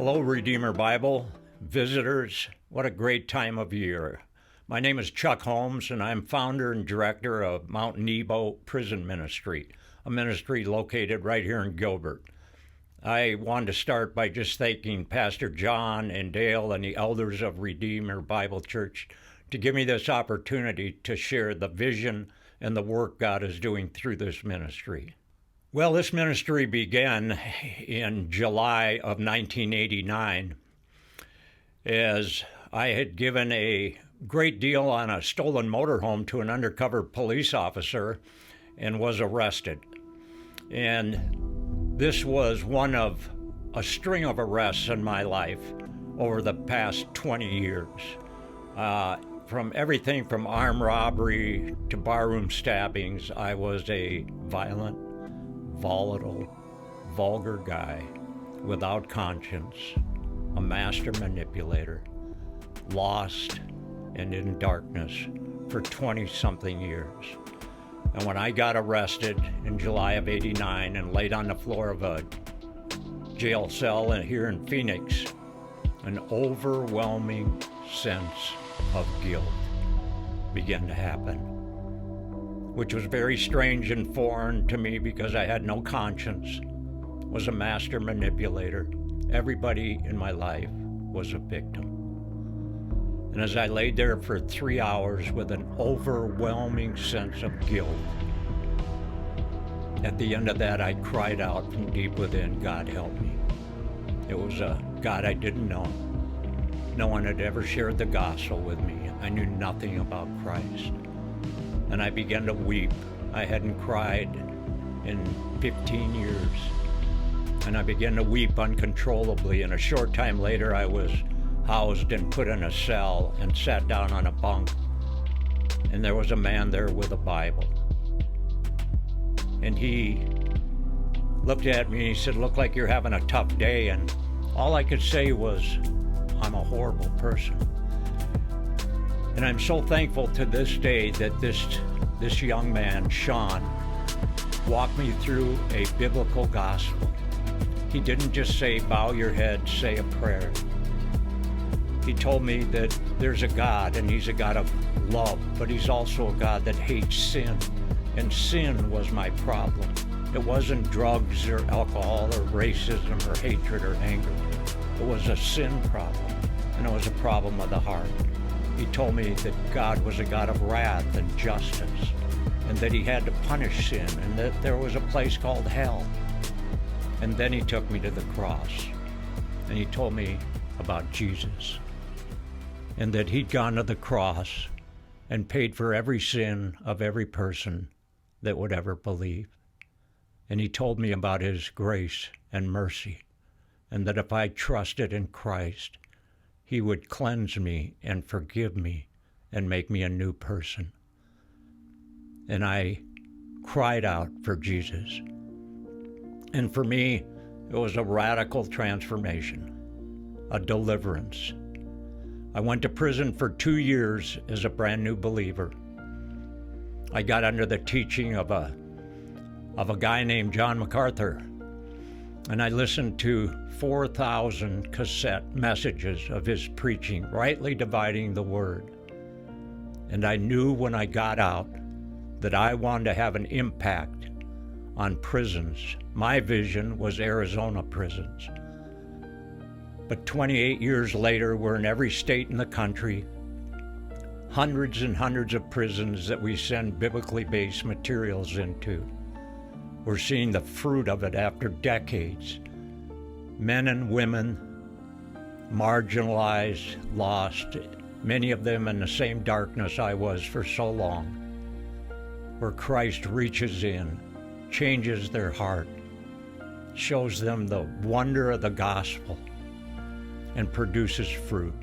Hello, Redeemer Bible visitors. What a great time of year. My name is Chuck Holmes, and I'm founder and director of Mount Nebo Prison Ministry, a ministry located right here in Gilbert. I wanted to start by just thanking Pastor John and Dale and the elders of Redeemer Bible Church to give me this opportunity to share the vision and the work God is doing through this ministry. Well, this ministry began in July of 1989 as I had given a great deal on a stolen motorhome to an undercover police officer and was arrested. And this was one of a string of arrests in my life over the past 20 years. From everything from armed robbery to barroom stabbings, I was a violent, volatile, vulgar guy without conscience, a master manipulator, lost and in darkness for 20-something years. And when I got arrested in July of '89 and laid on the floor of a jail cell here in Phoenix, an overwhelming sense of guilt began to happen, which was very strange and foreign to me because I had no conscience, was a master manipulator. Everybody in my life was a victim. And as I laid there for 3 hours with an overwhelming sense of guilt, at the end of that, I cried out from deep within, God help me. It was a God I didn't know. No one had ever shared the gospel with me. I knew nothing about Christ. And I began to weep. I hadn't cried in 15 years. And I began to weep uncontrollably. And a short time later, I was housed and put in a cell and sat down on a bunk. And there was a man there with a Bible. And he looked at me and he said, "Look like you're having a tough day." And all I could say was, I'm a horrible person. And I'm so thankful to this day that this young man, Sean, walked me through a biblical gospel. He didn't just say, bow your head, say a prayer. He told me that there's a God, and he's a God of love, but he's also a God that hates sin. And sin was my problem. It wasn't drugs or alcohol or racism or hatred or anger. It was a sin problem, and it was a problem of the heart. He told me that God was a God of wrath and justice, and that he had to punish sin, and that there was a place called hell. And then he took me to the cross, and he told me about Jesus, and that he'd gone to the cross and paid for every sin of every person that would ever believe. And he told me about his grace and mercy, and that if I trusted in Christ, he would cleanse me and forgive me and make me a new person. And I cried out for Jesus. And for me, it was a radical transformation, a deliverance. I went to prison for 2 years as a brand new believer. I got under the teaching of a guy named John MacArthur, and I listened to 4,000 cassette messages of his preaching, rightly dividing the word. And I knew when I got out that I wanted to have an impact on prisons. My vision was Arizona prisons. But 28 years later, we're in every state in the country, hundreds and hundreds of prisons that we send biblically based materials into. We're seeing the fruit of it after decades. Men and women, marginalized, lost, many of them in the same darkness I was for so long, where Christ reaches in, changes their heart, shows them the wonder of the gospel, and produces fruit.